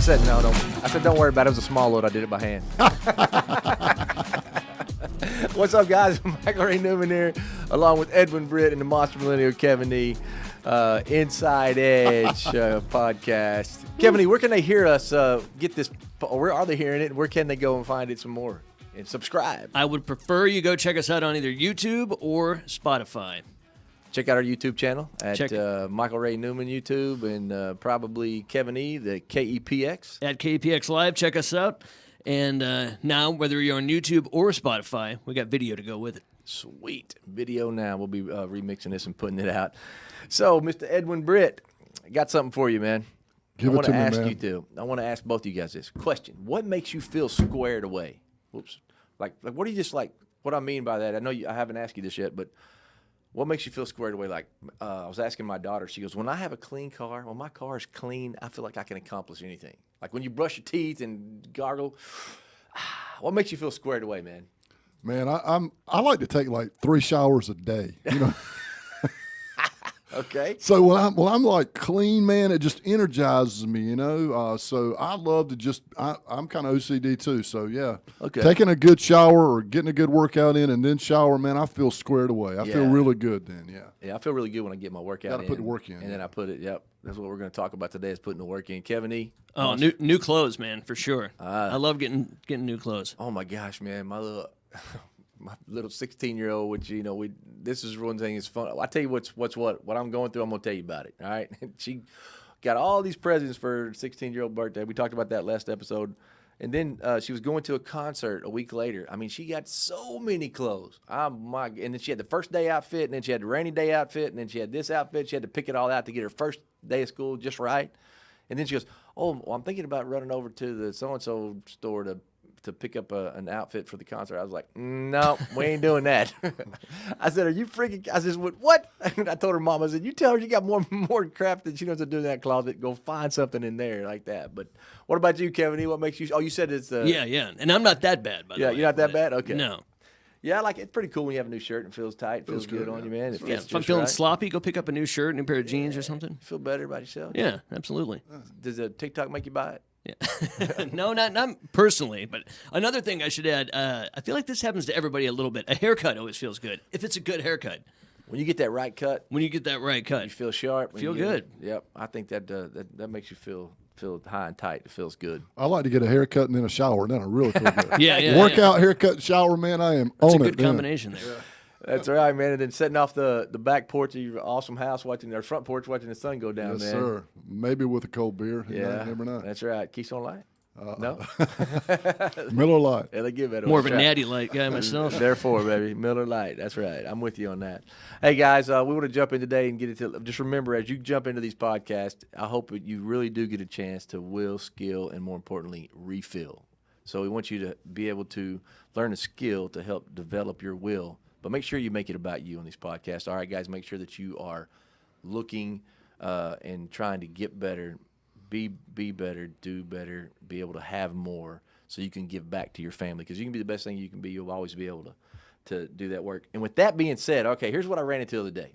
said, no. I said, don't worry about it. It was a small load. I did it by hand. What's up, guys? Michael Ray Newman here, along with Edwin Britt and the Monster Millennial Kevin E. Inside Edge podcast. Kevin E., where can they hear us get this? Where are they hearing it? Where can they go and find it some more? And subscribe. I would prefer you go check us out on either YouTube or Spotify. Check out our YouTube channel at Michael Ray Newman YouTube and probably Kevin E., the KEPX. At KEPX Live, check us out. And now, whether you're on YouTube or Spotify, we got video to go with it. Sweet. Video now. We'll be remixing this and putting it out. So, Mr. Edwin Britt, I got something for you, man. I want to ask both of you guys this question. What makes you feel squared away? Whoops. Like what do you just like? What I mean by that, I know I haven't asked you this yet, but what makes you feel squared away? Like I was asking my daughter, she goes, when I have a clean car, when my car is clean, I feel like I can accomplish anything. Like when you brush your teeth and gargle, what makes you feel squared away, man? Man, I like to take like 3 showers a day, you know. Okay. So when I'm like clean, man, it just energizes me, you know. So I love to just I'm kind of OCD too. So yeah, okay. Taking a good shower or getting a good workout in and then shower, man, I feel squared away. I feel really good then. Yeah. Yeah, I feel really good when I get my workout in. Got to put the work in. And then I put it. Yep. That's what we're going to talk about today is putting the work in. Kevin E. Oh, new clothes, man, for sure. I love getting new clothes. Oh my gosh, man, my little 16-year-old, which this is one thing is fun. I tell you what I'm going through. I'm gonna tell you about it. All right, she got all these presents for her 16-year-old birthday. We talked about that last episode, and then she was going to a concert a week later. I mean, she got so many clothes. And then she had the first day outfit, and then she had the rainy day outfit, and then she had this outfit. She had to pick it all out to get her first day of school just right. And then she goes, "Oh, well, I'm thinking about running over to the so-and-so store to pick up an outfit for the concert." I was like, no, we ain't doing that. I said, are you freaking? I said, what? I told her mom, I said, you tell her you got more crap that she knows to do in that closet. Go find something in there like that. But what about you, Kevin E.? What makes you? Oh, you said it's. Yeah. And I'm not that bad, by the way. Yeah, you're not that bad? Okay. No. Yeah, I like it. It's pretty cool when you have a new shirt and it feels tight, feels good on you, man. It fits if I'm feeling sloppy, go pick up a new shirt, new pair of jeans or something. You feel better about yourself? Yeah, absolutely. Does the TikTok make you buy it? Yeah. No, not personally, but another thing I should add, I feel like this happens to everybody a little bit. A haircut always feels good, if it's a good haircut. When you get that right cut. You feel sharp. Feel good. Yep. I think that makes you feel high and tight. It feels good. I like to get a haircut and then a shower, and then I really feel good. Yeah. Workout, haircut, shower, man, I am That's on it. That's a good combination there. Yeah. That's right, man. And then setting off the back porch of your awesome house, front porch, watching the sun go down, yes, man. Yes, sir. Maybe with a cold beer. Yeah, never know. That's right. Keystone Light? No? Miller Lite. Yeah, they give that more of a natty light guy myself. Therefore, baby, Miller Lite. That's right. I'm with you on that. Hey, guys, we want to jump in today and get into. Just remember, as you jump into these podcasts, I hope that you really do get a chance to will, skill, and more importantly, refill. So we want you to be able to learn a skill to help develop your will, but make sure you make it about you on these podcasts. All right, guys, make sure that you are looking and trying to get better, be better, do better, be able to have more so you can give back to your family. Because you can be the best thing you can be. You'll always be able to do that work. And with that being said, okay, here's what I ran into the other day.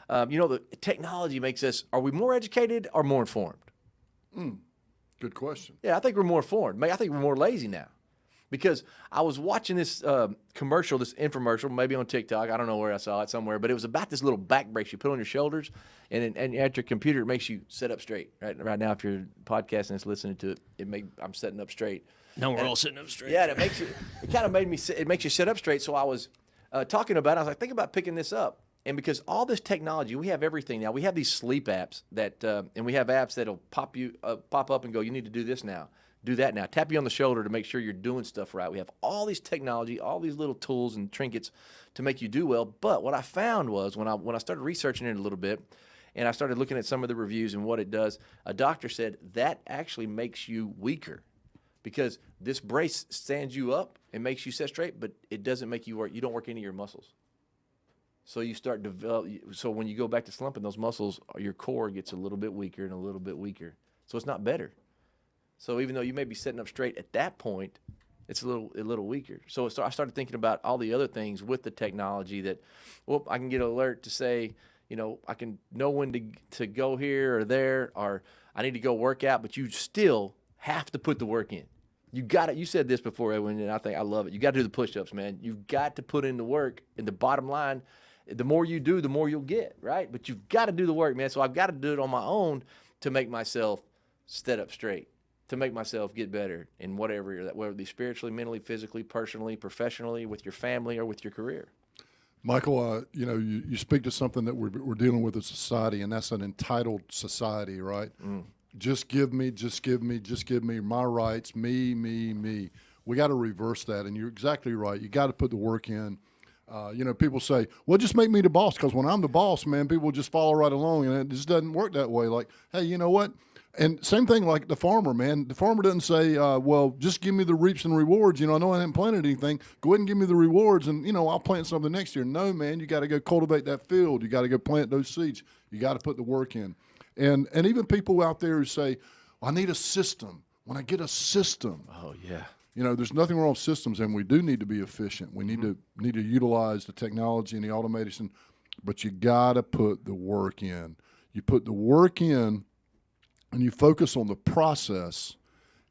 The technology makes us, are we more educated or more informed? Good question. Yeah, I think we're more informed. I think we're more lazy now. Because I was watching this commercial, this infomercial, maybe on TikTok. I don't know where I saw it somewhere, but it was about this little back brace you put on your shoulders, and at your computer, it makes you sit up straight. Right now, if you're podcasting and listening to it, I'm sitting up straight. No, we're all sitting up straight. Yeah, and it kind of made me. It makes you sit up straight. So I was talking about it. I was like, think about picking this up. And because all this technology, we have everything now. We have these sleep apps and we have apps that'll pop up and go, you need to do this now. Do that now. Tap you on the shoulder to make sure you're doing stuff right. We have all these technology, all these little tools and trinkets to make you do well. But what I found was when I started researching it a little bit and I started looking at some of the reviews and what it does, a doctor said that actually makes you weaker because this brace stands you up and makes you sit straight, but it doesn't make you work. You don't work any of your muscles. So you start so when you go back to slumping, those muscles, your core gets a little bit weaker and a little bit weaker. So it's not better. So even though you may be sitting up straight at that point, it's a little weaker. So I started thinking about all the other things with the technology that, I can get an alert to say, I can know when to go here or there, or I need to go work out, but you still have to put the work in. You got it. You said this before, Edwin, and I think I love it. You got to do the push-ups, man. You've got to put in the work. And the bottom line, the more you do, the more you'll get, right? But you've got to do the work, man. So I've got to do it on my own to make myself set up straight, to make myself get better in whatever that, whether it be spiritually, mentally, physically, personally, professionally, with your family or with your career. Michael, you speak to something that we're dealing with as a society, and that's an entitled society, right? Just give me my rights, me. We got to reverse that, and you're exactly right. You got to put the work in. People say, well, just make me the boss, because when I'm the boss, man, people just follow right along, and it just doesn't work that way. Like, hey, you know what? And same thing like the farmer, man. The farmer doesn't say, well, just give me the reaps and rewards. I know I haven't planted anything. Go ahead and give me the rewards, and, I'll plant something next year. No, man, you got to go cultivate that field. You got to go plant those seeds. You got to put the work in. And even people out there who say, I need a system. When I get a system. Oh, yeah. There's nothing wrong with systems, and we do need to be efficient. We need to utilize the technology and the automation, but you got to put the work in. You put the work in, and you focus on the process,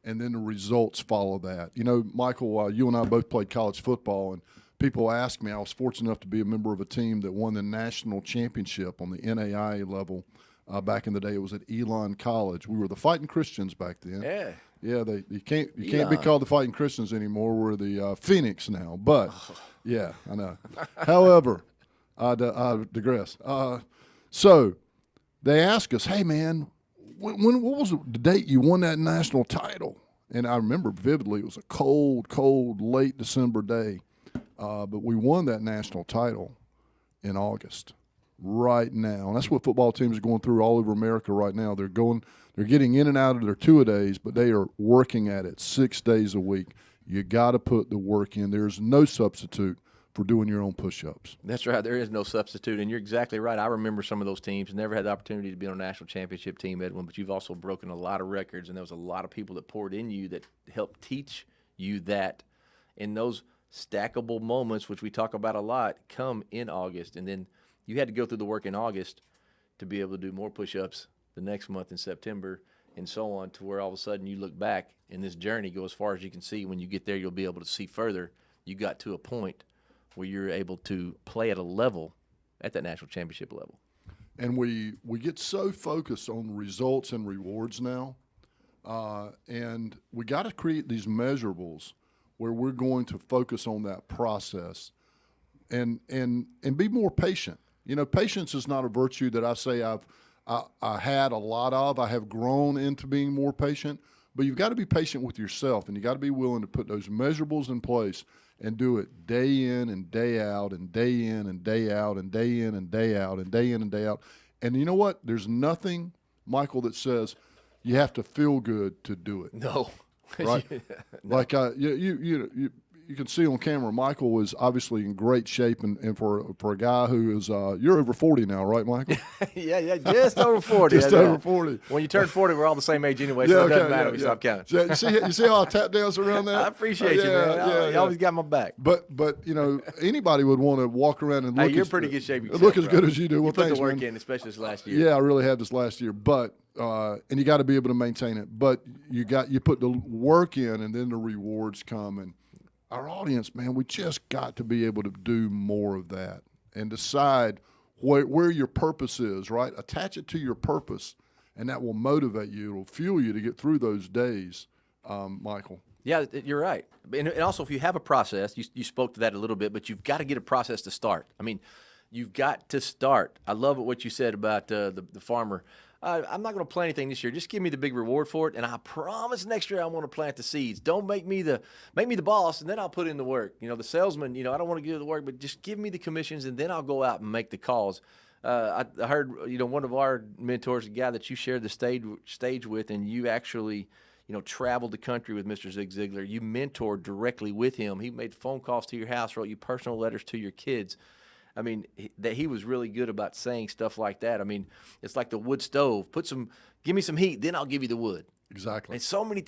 and then the results follow that. Michael, you and I both played college football, and people ask me, I was fortunate enough to be a member of a team that won the national championship on the NAIA level. Back in the day, it was at Elon College. We were the Fighting Christians back then. Yeah. Yeah, you can't be called the Fighting Christians anymore. We're the Phoenix now. But yeah, I know. However, I digress. So they ask us, hey man, what was the date you won that national title? And I remember vividly, it was a cold, late December day, but we won that national title in August. Right now, and that's what football teams are going through all over America right now. They're getting in and out of their two-a-days, but they are working at it 6 days a week. You got to put the work in. There's no substitute for doing your own push-ups. That's right. There is no substitute, and you're exactly right. I remember some of those teams. Never had the opportunity to be on a national championship team, Edwin, but you've also broken a lot of records, and there was a lot of people that poured in you that helped teach you that. And those stackable moments, which we talk about a lot, come in August, and then you had to go through the work in August to be able to do more push-ups the next month in September and so on, to where all of a sudden you look back and this journey go as far as you can see. When you get there, you'll be able to see further. You got to a point where you're able to play at a level, at that national championship level. And we get so focused on results and rewards now, and we got to create these measurables where we're going to focus on that process and be more patient. Patience is not a virtue that I say I had a lot of. I have grown into being more patient, but you've got to be patient with yourself, and you got to be willing to put those measurables in place and do it day in and day out and day in and day out and day in and day out and day in and day out. And you know what? There's nothing, Michael, that says you have to feel good to do it. No. Right? No. Like you can see on camera, Michael was obviously in great shape, and for a guy who is, you're over 40 now, right, Michael? yeah, just over 40. Just over 40. When you turn 40, we're all the same age anyway, so it doesn't matter. We stop counting. You see how I tap dance around that? I appreciate you, man. You always got my back. But anybody would want to walk around and look. Hey, you're pretty good shape yourself, look as good as you do. Well, you put thanks, the work man. in, especially this last year. Yeah, I really have this last year, but and you got to be able to maintain it. But you put the work in, and then the rewards come. And our audience, man, we just got to be able to do more of that and decide where your purpose is, right? Attach it to your purpose, and that will motivate you. It'll fuel you to get through those days, Michael. Yeah, you're right. And also, if you have a process, you spoke to that a little bit, but you've got to get a process to start. I mean, you've got to start. I love what you said about the farmer. I'm not going to plant anything this year. Just give me the big reward for it, and I promise next year I want to plant the seeds. Don't make me the boss, and then I'll put in the work. The salesman. I don't want to do the work, but just give me the commissions, and then I'll go out and make the calls. I heard one of our mentors, a guy that you shared the stage with, and you actually traveled the country with Mr. Zig Ziglar. You mentored directly with him. He made phone calls to your house, wrote you personal letters to your kids. I mean, that he was really good about saying stuff like that. I mean, it's like the wood stove. Give me some heat, then I'll give you the wood. Exactly.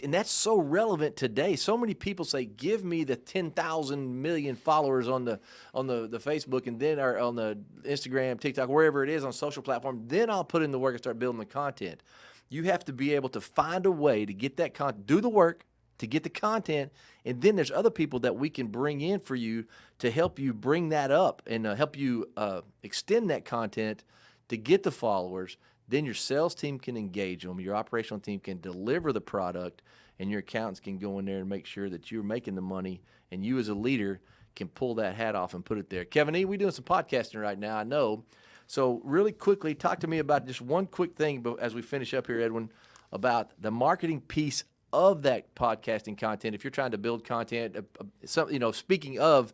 And that's so relevant today. So many people say, "Give me the 10,000 million followers on the Facebook, and then or on the Instagram, TikTok, wherever it is on social platform. Then I'll put in the work and start building the content." You have to be able to find a way to get that do the work, to get the content, and then there's other people that we can bring in for you to help you bring that up and help you extend that content to get the followers. Then your sales team can engage them, your operational team can deliver the product, and your accountants can go in there and make sure that you're making the money, and you as a leader can pull that hat off and put it there. Kevin E., we're doing some podcasting right now, I know. So really quickly, talk to me about just one quick thing as we finish up here, Edwin, about the marketing piece of that podcasting content. If you're trying to build content, speaking of,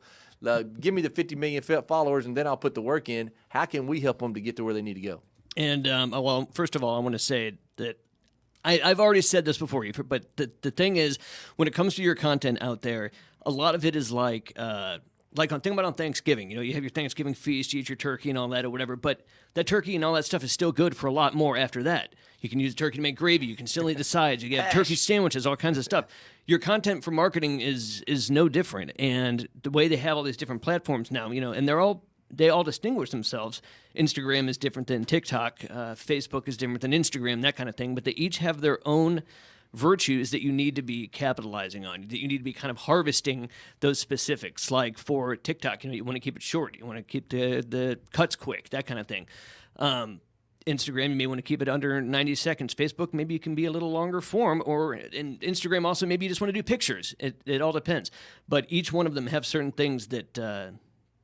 give me the 50 million followers and then I'll put the work in, how can we help them to get to where they need to go? And, well, first of all, I want to say that I've already said this before, but the thing is, when it comes to your content out there, a lot of it is think about on Thanksgiving. You have your Thanksgiving feast, you eat your turkey and all that or whatever, but that turkey and all that stuff is still good for a lot more after that. You can use turkey to make gravy. You can still eat the sides. You get turkey sandwiches, all kinds of stuff. Your content for marketing is no different. And the way they have all these different platforms now, and they all distinguish themselves. Instagram is different than TikTok. Facebook is different than Instagram, that kind of thing. But they each have their own virtues that you need to be capitalizing on, that you need to be kind of harvesting those specifics. Like for TikTok, you want to keep it short. You want to keep the cuts quick, that kind of thing. Instagram, you may want to keep it under 90 seconds. Facebook, maybe you can be a little longer form, or in Instagram also, maybe you just want to do pictures. It all depends. But each one of them have certain things that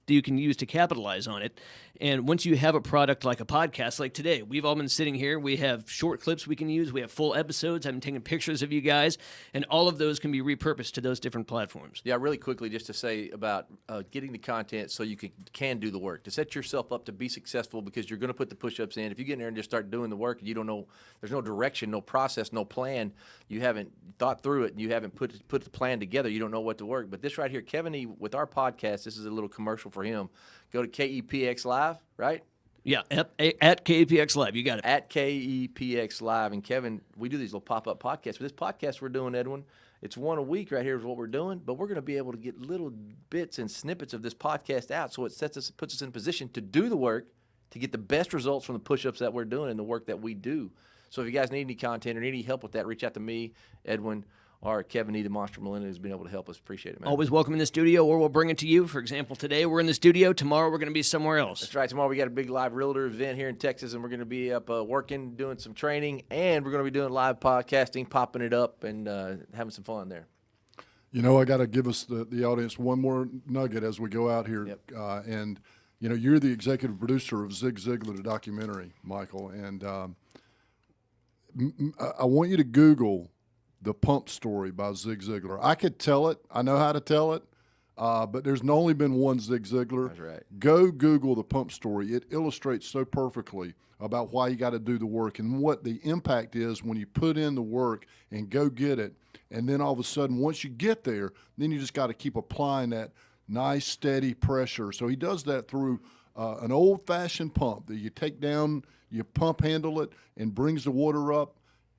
you can use to capitalize on it. And once you have a product like a podcast, like today, we've all been sitting here. We have short clips we can use. We have full episodes. I've been taking pictures of you guys, and all of those can be repurposed to those different platforms. Yeah, really quickly, just to say about getting the content so you can do the work, to set yourself up to be successful, because you're going to put the push-ups in. If you get in there and just start doing the work and you don't know, there's no direction, no process, no plan, you haven't thought through it, and you haven't put the plan together, you don't know what to work. But this right here, Kevin E., with our podcast, this is a little commercial for him. Go to KEPX Live, right? Yeah, at KEPX Live. You got it. At KEPX Live. And Kevin, we do these little pop-up podcasts. But this podcast we're doing, Edwin, it's one a week right here is what we're doing. But we're going to be able to get little bits and snippets of this podcast out, so it puts us in position to do the work, to get the best results from the push-ups that we're doing and the work that we do. So if you guys need any content or need any help with that, reach out to me, Edwin, or Kevin E., the Monster Melinda, who's been able to help us. Appreciate it, man. Always welcome in the studio, or we'll bring it to you. For example, today we're in the studio. Tomorrow we're going to be somewhere else. That's right. Tomorrow we got a big live realtor event here in Texas, and we're going to be up working, doing some training, and we're going to be doing live podcasting, popping it up, and having some fun there. I got to give us the audience one more nugget as we go out here. Yep. And you're the executive producer of Zig Ziglar, the documentary, Michael. And I want you to Google The Pump Story by Zig Ziglar. I could tell it. I know how to tell it. But there's only been one Zig Ziglar. That's right. Go Google The Pump Story. It illustrates so perfectly about why you got to do the work and what the impact is when you put in the work and go get it. And then all of a sudden, once you get there, then you just got to keep applying that nice, steady pressure. So he does that through an old-fashioned pump that you take down, you pump handle it, and brings the water up.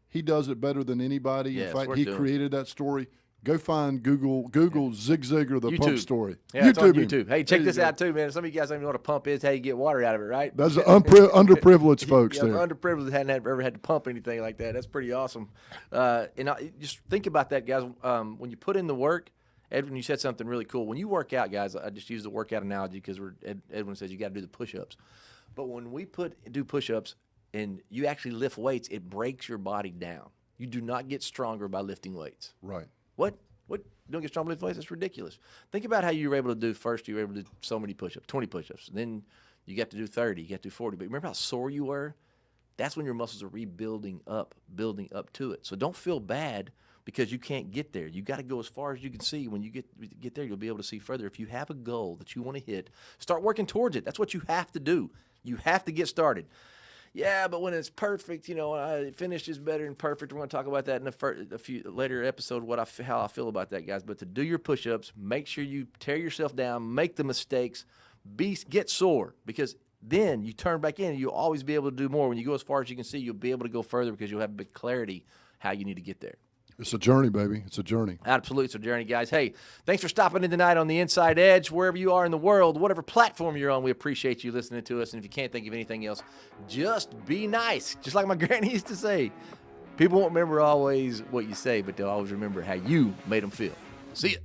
He does it better than anybody. Yeah, in fact, he created that story. Go find Google Zig Ziglar, the YouTube. Pump Story. Yeah, it's on him. YouTube. Hey, check this out too, man. Some of you guys don't even know what a pump is, how you get water out of it, right? That's the underprivileged folks Yeah, there. underprivileged hadn't ever had to pump anything like that. That's pretty awesome. Just think about that, guys. When you put in the work, Edwin, you said something really cool. When you work out, guys, I just use the workout analogy because Edwin says you got to do the push-ups. But when we do push-ups and you actually lift weights, it breaks your body down. You do not get stronger by lifting weights. Right. What? You don't get stronger by lifting weights? That's ridiculous. Think about how you were able to do first. You were able to do so many push-ups, 20 push-ups. Then you got to do 30. You got to do 40. But remember how sore you were? That's when your muscles are rebuilding up, building up to it. So don't feel bad because you can't get there. You got to go as far as you can see. When you get there, you'll be able to see further. If you have a goal that you want to hit, start working towards it. That's what you have to do. You have to get started. Yeah, but when it's perfect, finished is better than perfect. We're going to talk about that in a few later episode, how I feel about that, guys. But to do your push-ups, make sure you tear yourself down, make the mistakes, get sore, because then you turn back in and you'll always be able to do more. When you go as far as you can see, you'll be able to go further because you'll have big clarity how you need to get there. It's a journey, baby. It's a journey. Absolutely. It's a journey, guys. Hey, thanks for stopping in tonight on The Inside Edge. Wherever you are in the world, whatever platform you're on, we appreciate you listening to us. And if you can't think of anything else, just be nice. Just like my granny used to say, People won't remember always what you say, but they'll always remember how you made them feel. See ya.